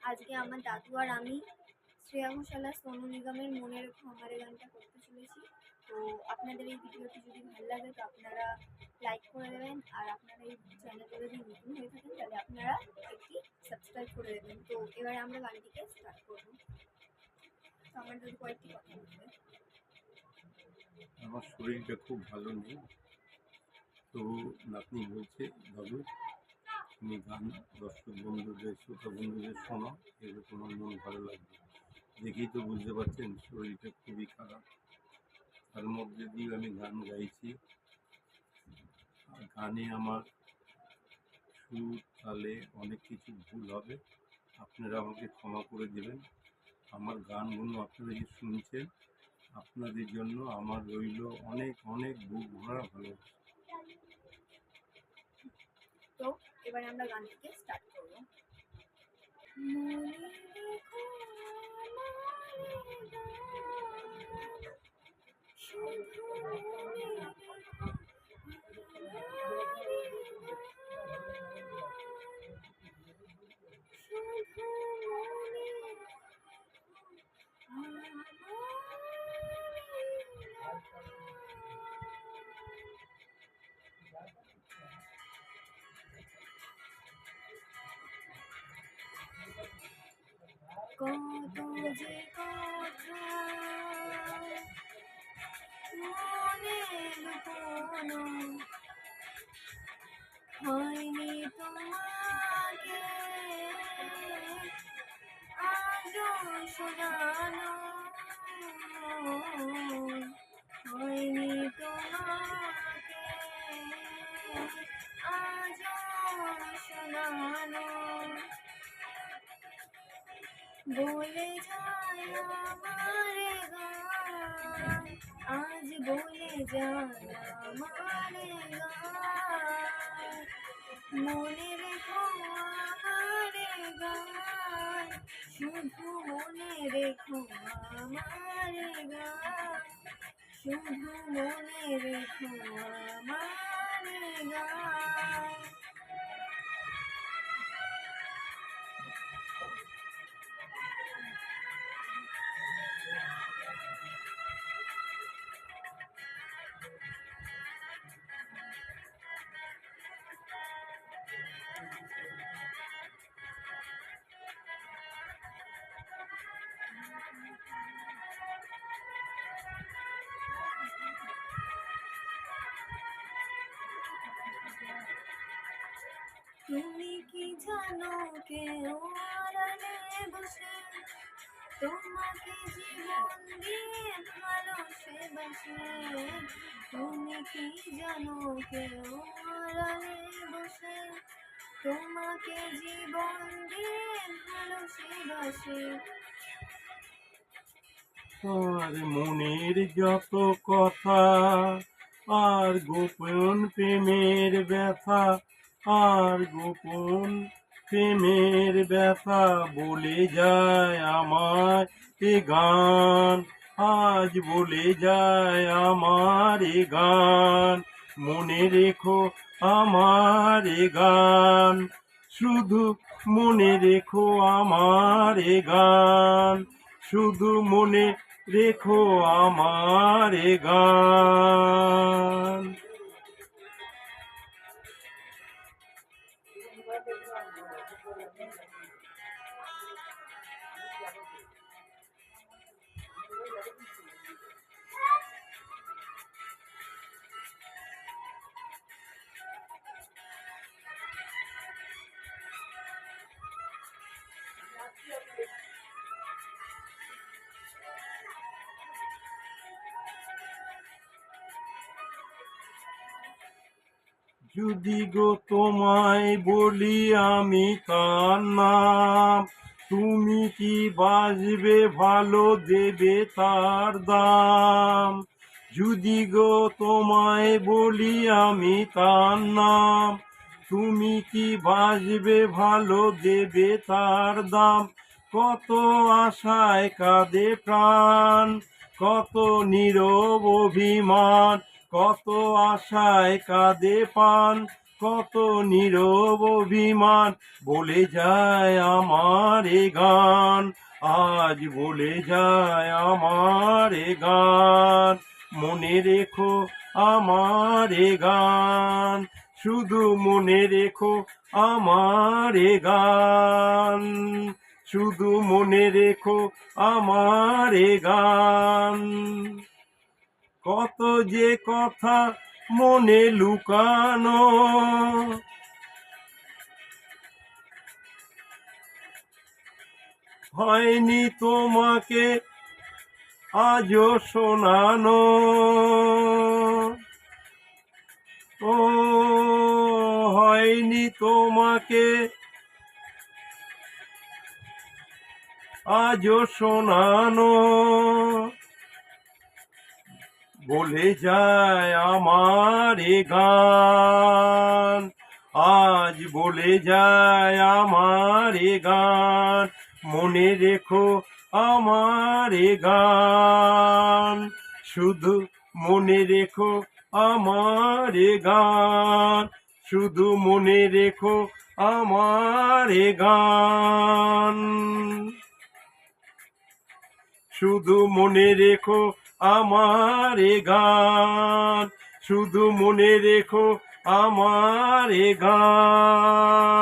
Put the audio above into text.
আজকে আমার দাদু আর আমি শ্রেয়া ঘোষাল আর সোনু নিগমের মনে রেখো আমারে গানটা করতে চলেছি। তো আপনাদের এই ভিডিওটি যদি ভালো লাগে তো আপনারা লাইক করে দেবেন, আর আপনারা এই চ্যানেলে যদি নতুন হয়ে থাকেন তাহলে আপনারা একটি সাবস্ক্রাইব করে দেবেন। তো এবারে আমরা গানটিকে স্টার্ট করবো। তো আমার যদি কয়েকটি কথা বলবে। আমার শরীরটা খুব ভালো নেই, তো নাতনি বলছে দাদু তুমি গান দর্শক বন্ধুদের শ্রোতা বন্ধুদের শোনো, এগুলো তোমার মন ভালো লাগবে। দেখেই তো বুঝতে পারছেন শরীরটা খুবই খারাপ, তার মধ্যে দিয়ে আমি গান গাইছি। আর গানে আমার সুর তালে অনেক কিছু ভুল হবে, আপনারা আমাকে ক্ষমা করে দেবেন। আমার গানগুলো আপনারা যে শুনছেন আপনাদের জন্য আমার রইল অনেক অনেক বুক ভরা ভালোবাসা। তো এবারে আমরা গানটিকে স্টার্ট করবো। কত যে কথা মনে লুকোনো হয়নি তোমাকে আজও শোনানো, হয়নি তোমাকে আজও শোনানো। বলে যায় আমার গান, আজ বলে যায় আমার গান, মনে রেখো আমার গান, শুধু মনে রেখো আমার গান, শুধু মনে রেখো আমার গান। তুমি কি জানো কেউ আড়ালে বসে তোমাকে জীবন দিয়ে ভালোবেসে? তুমি কি জানো কেউ আড়ালে বসে তোমাকে জীবন দিয়ে ভালোবেসে? আর মনের যত কথা আর গোপন প্রেমের ব্যথা, আর গোপন প্রেমের ব্যথা বলে যায় আমার এ গান, আজ বলে যায় আমার এ গান। মনে রেখো আমার এ গান, শুধু মনে রেখো আমার এ গান, শুধু মনে রেখো আমার এ গান। যদি গো তোমায় বলি আমি তার নাম, তুমি কি বাজবে ভালো দেবে তার দাম? যদি গো তোমায় বলি আমি তার নাম, তুমি কি বাজবে ভালো দেবে তার দাম? কত আশায় কাঁদে প্রাণ, কত নীরব অভিমান, কত আশায় কাঁদে পান, কত নীরব অভিমান বলে যায় আমার এ গান, আজ বলে যায় আমার এ গান। মনে রেখো আমার এ গান, শুধু মনে রেখো আমার এ গান, শুধু মনে রেখো আমার এ গান। কত যে কথা মনে লুকানো, হয়নি তোমাকে আজও শোনানো। ও হয়নি তোমাকে আজও শোনানো, বলে যায় আমার এ গান, আজ বলে যায় আমার এ গান। মনে রেখো আমার এ গান, শুধু মনে রেখো আমার এ গান, শুধু মনে রেখো আমার এ গান, শুধু মনে রেখো আমার এ গান, শুধু মনে রেখো আমার এ গান।